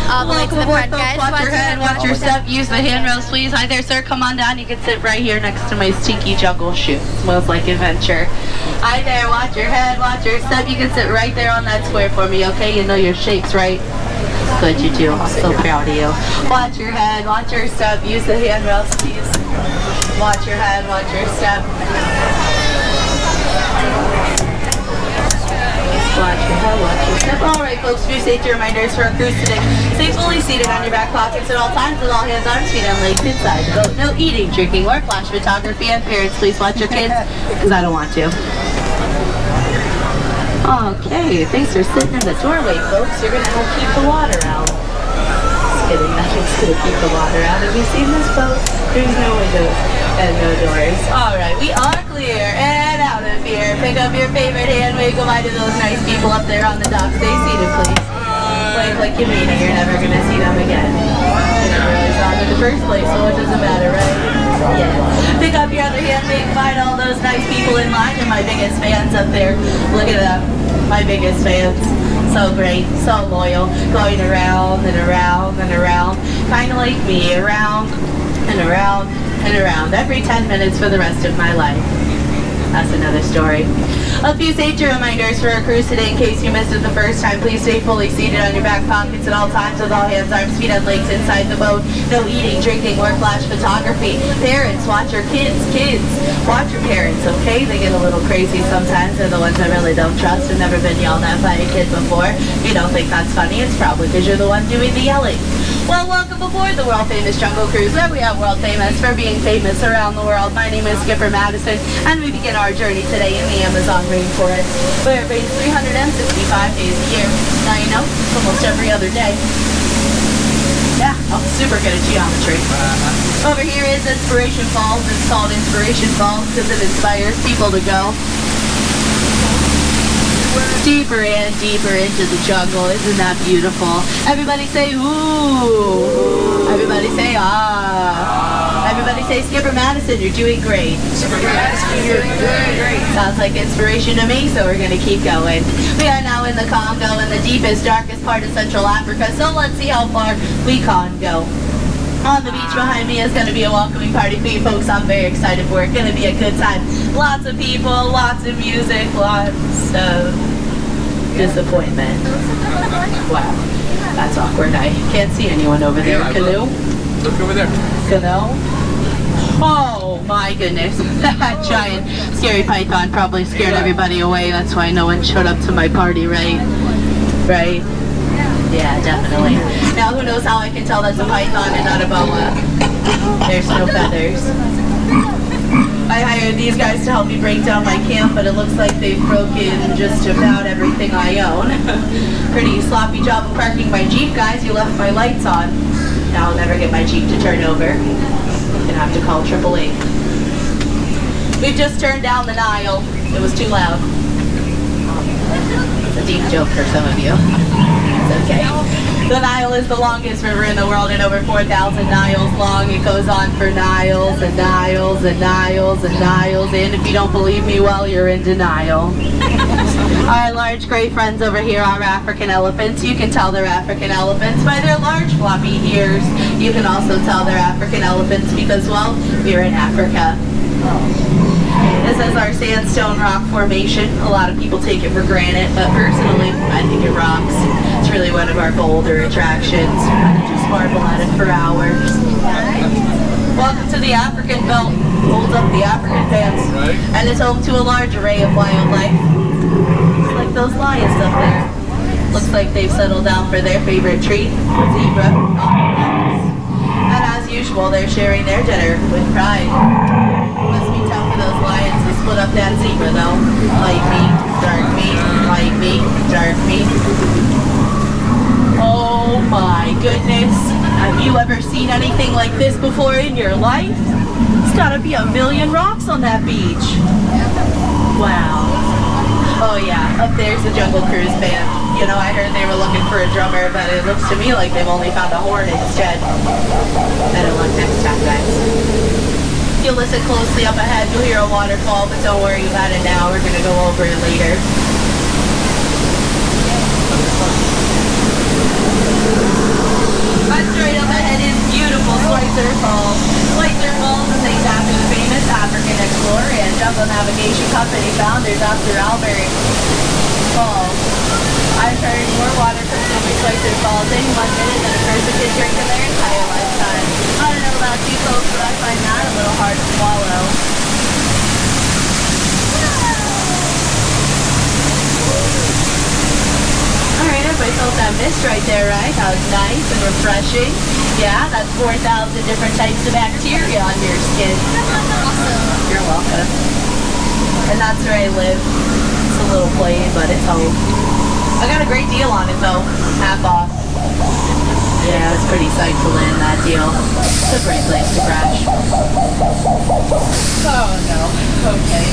All the way to the front, folks. guys. Watch your head, watch your step. Use the handrails, please. Hi there, sir. Come on down. You can sit right here next to my stinky jungle shoe. Smells like adventure. Hi there. Watch your head, watch your step. You can sit right there on that square for me, okay? You know your shapes, right? Good, you do. I'm so proud of you. Watch your head, watch your step. Use the handrails, please. Watch your head, watch your step. Watch your head, watch your step. All right, folks, a few safety reminders for our cruise today. Stay fully seated on your back pockets at all times with all hands, arms, feet, and legs inside the boat. No eating, drinking, or flash photography. And parents, please watch your kids, because I don't want to. Okay, thanks for sitting in the doorway, folks. You're going to help keep the water out. Just kidding, nothing's going to keep the water out. Have you seen this boat? There's no windows and no doors. All right, we are clear and out of here. Pick up your favorite hand, wave goodbye to those nice people up there on the dock. Stay seated, please. Wave like you mean it. You're never going to see them again. You never really saw them in the first place, so it doesn't matter, right? Yeah. Pick up your other hand, wave goodbye to all those nice people in line. They're my biggest fans up there. Look at them. My biggest fans. So great, so loyal, going around and around and around, kind of like me, around and around and around every 10 minutes for the rest of my life. That's another story. A few safety reminders for our cruise today in case you missed it the first time. Please stay fully seated on your back pockets at all times with all hands, arms, feet, and legs inside the boat. No eating, drinking, or flash photography. Parents, watch your kids. Kids, watch your parents, okay? They get a little crazy sometimes. They're the ones I really don't trust. I've never been yelled at by a kid before. If you don't think that's funny, it's probably because you're the one doing the yelling. Well, welcome aboard the world-famous Jungle Cruise, where we are world-famous for being famous around the world. My name is Skipper Madison, and we begin our journey today in the Amazon rainforest, where it rains 365 days a year. Now you know, it's almost every other day. Yeah, I'm super good at geometry. Over here is Inspiration Falls. It's called Inspiration Falls because it inspires people to go deeper and deeper into the jungle. Isn't that beautiful? Everybody say ooh. Everybody say ah. Everybody say Skipper Madison, you're doing great. Skipper Madison, you're doing great. Sounds like inspiration to me, so we're going to keep going. We are now in the Congo, in the deepest, darkest part of Central Africa, so let's see how far we can go. On the beach behind me is going to be a welcoming party for you folks. I'm very excited for it. Going to be a good time. Lots of people, lots of music, lots of disappointment. Wow, that's awkward. I can't see anyone over there. Canoe? Look over there. Canoe? Oh my goodness. That giant scary python probably scared everybody away. That's why no one showed up to my party, right? Right? Yeah, definitely. Now, who knows how I can tell that's a python and not a boa? There's no feathers. I hired these guys to help me break down my camp, but it looks like they've broken just about everything I own. Pretty sloppy job of parking my Jeep, guys. You left my lights on. Now I'll never get my Jeep to turn over. Gonna have to call AAA. We've just turned down the Nile. It was too loud. It's a deep joke for some of you. It's okay. The Nile is the longest river in the world and over 4,000 Niles long. It goes on for Niles and Niles and Niles and Niles. And if you don't believe me, well, you're in denial. Our large gray friends over here are African elephants. You can tell they're African elephants by their large floppy ears. You can also tell they're African elephants because, well, we're in Africa. This is our sandstone rock formation. A lot of people take it for granted, but personally, I think it rocks. It's really one of our bolder attractions. I could just marvel at it for hours. Welcome to the African belt. Holds up the African pants. And it's home to a large array of wildlife. It's like those lions up there. Looks like they've settled down for their favorite treat, zebra. And as usual, they're sharing their dinner with pride. Must be tough for those lions to split up that zebra though. Light meat, dark meat, light meat, dark meat. Oh my goodness. Have you ever seen anything like this before in your life? It's gotta be a million rocks on that beach. Wow. Oh yeah, up there's the Jungle Cruise band. You know, I heard they were looking for a drummer, but it looks to me like they've only found a horn instead. Better luck next time, guys. If you listen closely up ahead, you'll hear a waterfall, but don't worry about it now. We're gonna go over it later. Falls. Whiteser Falls is named after the famous African explorer and jungle navigation company founders after Albert Falls. I've heard more water consumed in Whiteser Falls in 1 minute than a person can drink in their entire lifetime. I don't know about you folks, but I find that a little hard to swallow. Alright, everybody felt that mist right there, right? That was nice and refreshing. Yeah, that's 4,000 different types of bacteria on your skin. Awesome. You're welcome. And that's where I live. It's a little plain, but it's home. I got a great deal on it though. Half off. Yeah, I was pretty psyched to land that deal. It's a great place to crash. Oh no. Okay.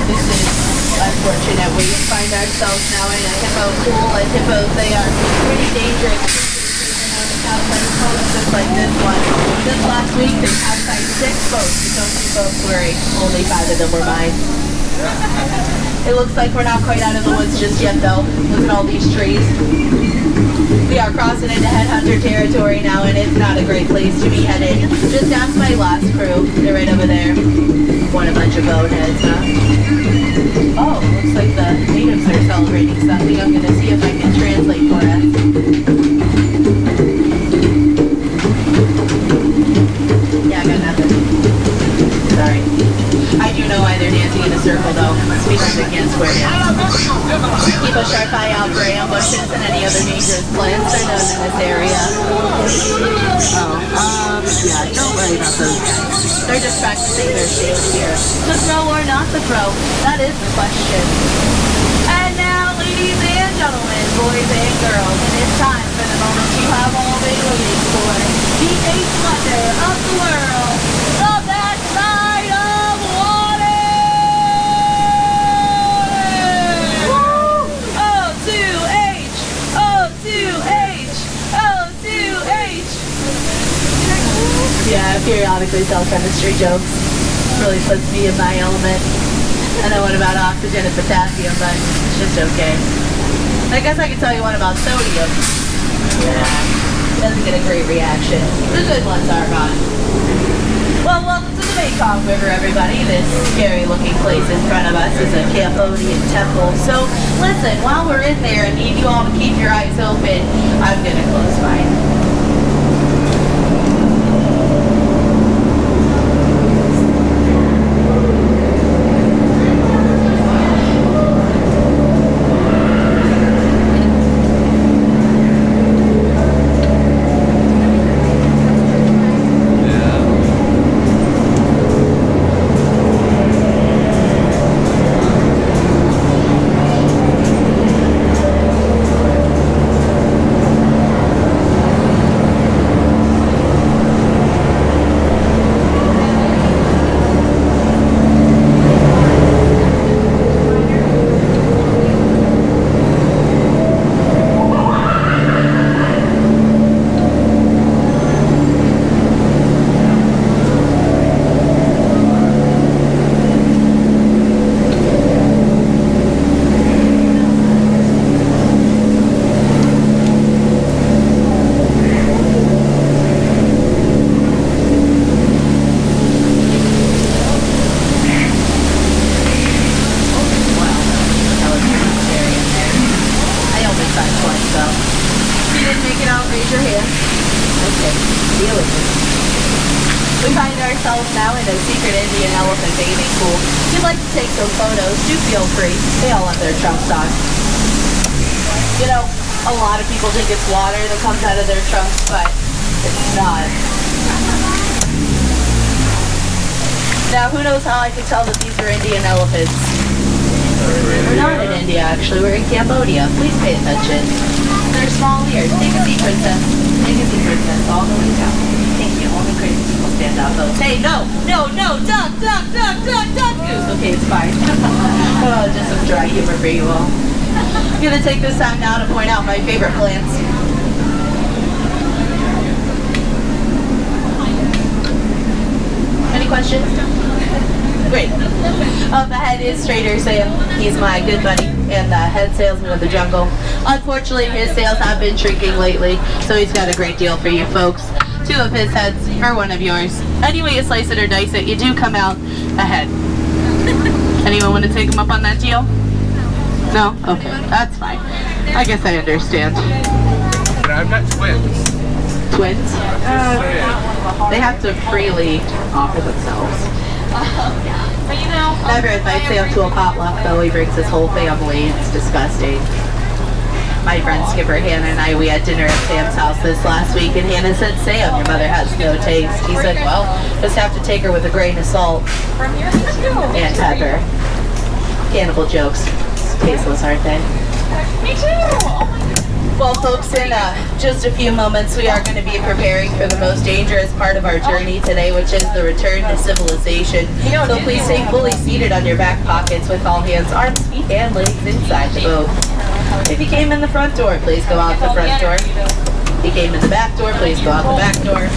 This is unfortunate. We find ourselves now in a hippo pool. And hippos, they are pretty dangerous outside of boats just like this one. This last week they capsized 6 boats, so don't you folks worry. Only 5 of them were mine. It looks like we're not quite out of the woods just yet though. Look at all these trees. We are crossing into headhunter territory now and it's not a great place to be headed. Just ask my last crew. They're right over there. Want a bunch of boneheads, huh? Oh, looks like the natives are celebrating something. I'm gonna see if I can translate for us. Yeah, I got nothing. Sorry. I do know why they're dancing in a circle though. Speakers against square dance. Keep a sharp eye out for ambushes and any other dangerous plants are known in this area. Yeah, don't worry about those guys. They're just practicing their shield here. To throw or not to throw, that is the question. And now, ladies and gentlemen, boys and girls, it is time for the moment you have all been waiting for. The 8th wonder of the world, the backside of water! Woo! O2H! O2H! O2H! Yeah, I periodically tell chemistry jokes. Really puts me in my element. I know one about oxygen and potassium, but it's just okay. I guess I could tell you one about sodium. Yeah, doesn't get a great reaction. The good ones are gone. Well, welcome to the Mekong River, everybody. This scary looking place in front of us is a Cambodian temple. So, listen, while we're in there, I need you all to keep your eyes open. I'm gonna close mine. We find ourselves now in a secret Indian elephant bathing pool. If you'd like to take some photos, do feel free. They all have their trunks on. You know, a lot of people think it's water that comes out of their trunks, but it's not. Now, who knows how I could tell that these are Indian elephants? We're not in India, actually. We're in Cambodia. Please pay attention. They're small ears. Take a seat, princess. Take a seat, princess. All the way down. Thank you. Only crazy people stand out, though. Hey, no! No, no! Duck, duck, duck, duck, duck, goose! Okay, it's fine. Oh, just some dry humor for you all. I'm gonna take this time now to point out my favorite plants. Any questions? Great. Up ahead is Trader Sam. He's my good buddy and head salesman of the jungle. Unfortunately, his sales have been shrinking lately, so he's got a great deal for you folks. 2 of his heads or 1 of yours. Any way you slice it or dice it, you do come out ahead. Anyone want to take him up on that deal? No? Okay, that's fine. I guess I understand. No, I've got twins. Twins? They have to freely offer themselves. Never invite Sam to a potluck, though. He brings his whole family. It's disgusting. My friend Skipper Hannah and I, we had dinner at Sam's house this last week, and Hannah said, Sam, your mother has no taste. He said, well, just have to take her with a grain of salt and pepper. Cannibal jokes. Tasteless, aren't they? Me too! Well, folks, in just a few moments, we are going to be preparing for the most dangerous part of our journey today, which is the return to civilization. So please stay fully seated on your back pockets with all hands, arms, feet, and legs inside the boat. If you came in the front door, please go out the front door. If you came in the back door, please go out the back door.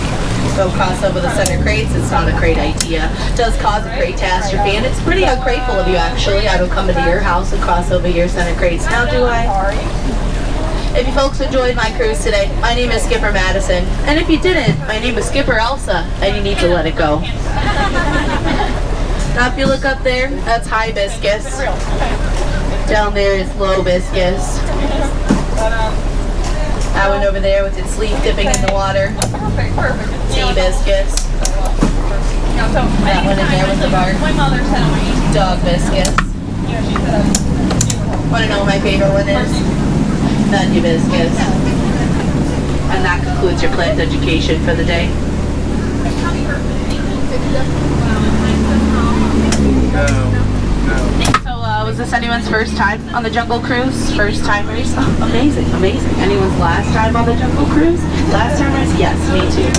Don't cross over the center crates. It's not a great idea. It does cause a crate catastrophe, and it's pretty ungrateful of you, actually. I don't come into your house and cross over your center crates. Now, do I? If you folks enjoyed my cruise today, my name is Skipper Madison. And if you didn't, my name is Skipper Elsa, and you need to let it go. Now, if you look up there, that's Hibiscus. Down there is Lobiscus. That one over there with its leaf dipping in the water. Seabiscus. That one in there with the bark. Dogbiscus. Want to know what my favorite one is? Nunubiscus. And that concludes your plant education for the day. No. So, was this anyone's first time on the Jungle Cruise? First timers? Oh, amazing, amazing. Anyone's last time on the Jungle Cruise? Last timers? Yes, me too.